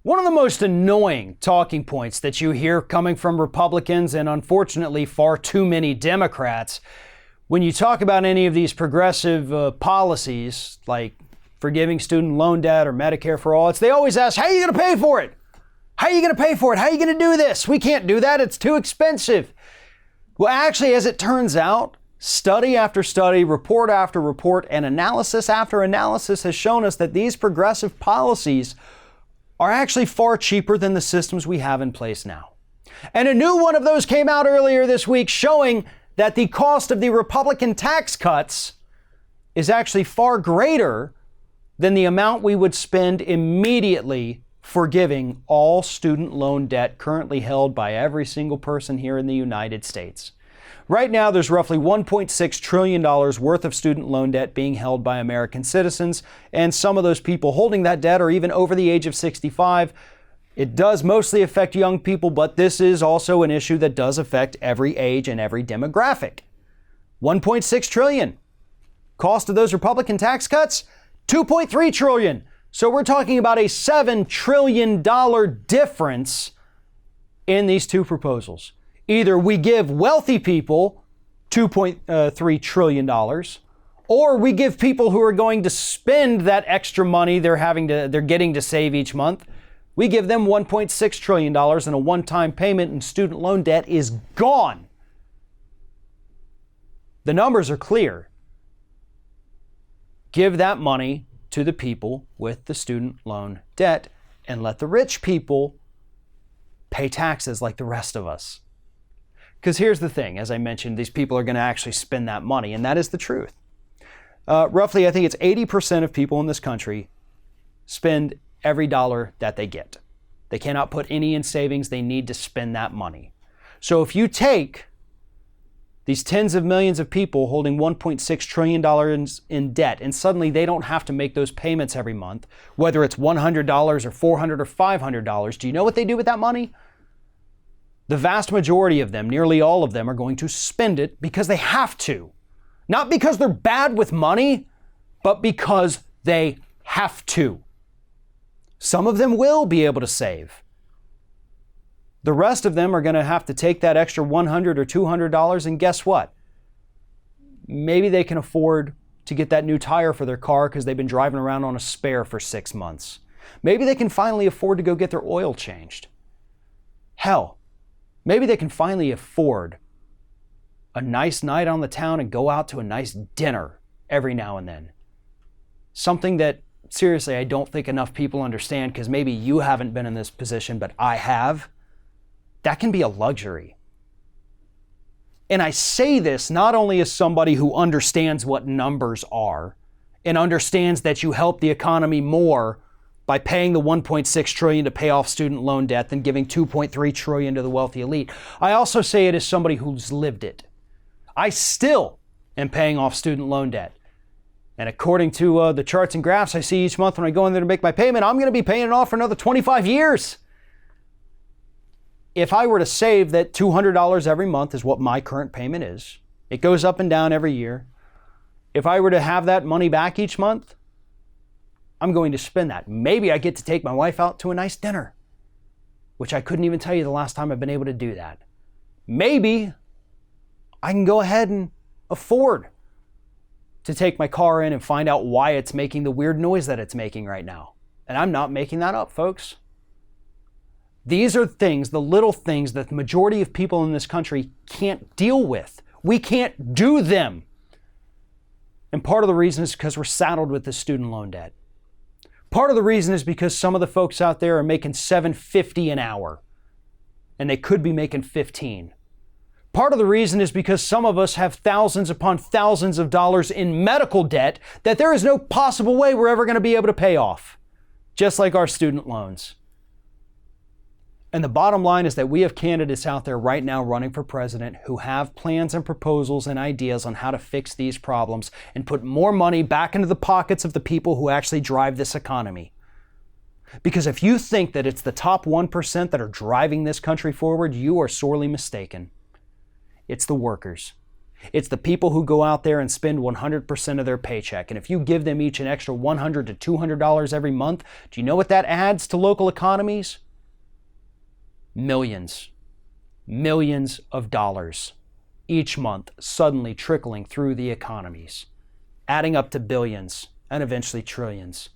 One of the most annoying talking points that you hear coming from Republicans and unfortunately far too many Democrats when you talk about any of these progressive policies like forgiving student loan debt or Medicare for all, they always ask, how are you going to pay for it? How are you going to pay for it? How are you going to do this? We can't do that. It's too expensive. Well, actually, as it turns out, study after study, report after report, and analysis after analysis has shown us that these progressive policies are actually far cheaper than the systems we have in place now. And a new one of those came out earlier this week showing that the cost of the Republican tax cuts is actually far greater than the amount we would spend immediately forgiving all student loan debt currently held by every single person here in the United States. Right now, there's roughly $1.6 trillion worth of student loan debt being held by American citizens, and some of those people holding that debt are even over the age of 65. It does mostly affect young people, but this is also an issue that does affect every age and every demographic. $1.6 trillion. Cost of those Republican tax cuts? $2.3 trillion. So we're talking about a $7 trillion difference in these two proposals. Either we give wealthy people $2.3 trillion, or we give people who are going to spend that extra money they're getting to save each month, we give them $1.6 trillion and a one-time payment, and student loan debt is gone. The numbers are clear. Give that money to the people with the student loan debt and let the rich people pay taxes like the rest of us. Because here's the thing, as I mentioned, these people are going to actually spend that money, and that is the truth. Roughly, I think it's 80% of people in this country spend every dollar that they get. They cannot put any in savings. They need to spend that money. So if you take these tens of millions of people holding $1.6 trillion in debt, and suddenly they don't have to make those payments every month, whether it's $100 or $400 or $500, do you know what they do with that money? The vast majority of them, nearly all of them, are going to spend it because they have to. Not because they're bad with money, but because they have to. Some of them will be able to save. The rest of them are going to have to take that extra $100 or $200, and guess what? Maybe they can afford to get that new tire for their car because they've been driving around on a spare for 6 months. Maybe they can finally afford to go get their oil changed. Hell, maybe they can finally afford a nice night on the town and go out to a nice dinner every now and then. Something that, seriously, I don't think enough people understand, because maybe you haven't been in this position, but I have. That can be a luxury. And I say this not only as somebody who understands what numbers are and understands that you help the economy more by paying the $1.6 trillion to pay off student loan debt than giving $2.3 trillion to the wealthy elite. I also say it as somebody who's lived it. I still am paying off student loan debt. And according to the charts and graphs I see each month when I go in there to make my payment, I'm going to be paying it off for another 25 years. If I were to save that $200 every month is what my current payment is. It goes up and down every year. If I were to have that money back each month, I'm going to spend that. Maybe I get to take my wife out to a nice dinner, which I couldn't even tell you the last time I've been able to do that. Maybe I can go ahead and afford to take my car in and find out why it's making the weird noise that it's making right now. And I'm not making that up, folks. These are things, the little things that the majority of people in this country can't deal with. We can't do them. And part of the reason is because we're saddled with this student loan debt. Part of the reason is because some of the folks out there are making $7.50 an hour, and they could be making $15. Part of the reason is because some of us have thousands upon thousands of dollars in medical debt that there is no possible way we're ever going to be able to pay off, just like our student loans. And the bottom line is that we have candidates out there right now running for president who have plans and proposals and ideas on how to fix these problems and put more money back into the pockets of the people who actually drive this economy. Because if you think that it's the top 1% that are driving this country forward, you are sorely mistaken. It's the workers. It's the people who go out there and spend 100% of their paycheck. And if you give them each an extra $100 to $200 every month, do you know what that adds to local economies? Millions. Millions of dollars each month suddenly trickling through the economies, adding up to billions and eventually trillions.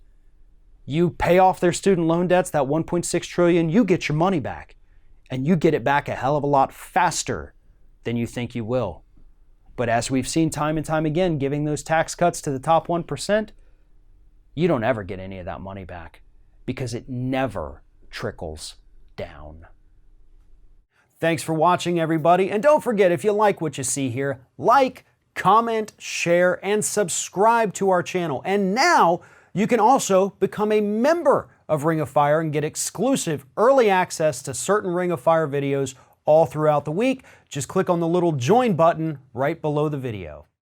You pay off their student loan debts, that $1.6 trillion, you get your money back. And you get it back a hell of a lot faster than you think you will. But as we've seen time and time again, giving those tax cuts to the top 1%, you don't ever get any of that money back because it never trickles down. Thanks for watching, everybody. And don't forget, if you like what you see here, like, comment, share, and subscribe to our channel. And now you can also become a member of Ring of Fire and get exclusive early access to certain Ring of Fire videos all throughout the week. Just click on the little join button right below the video.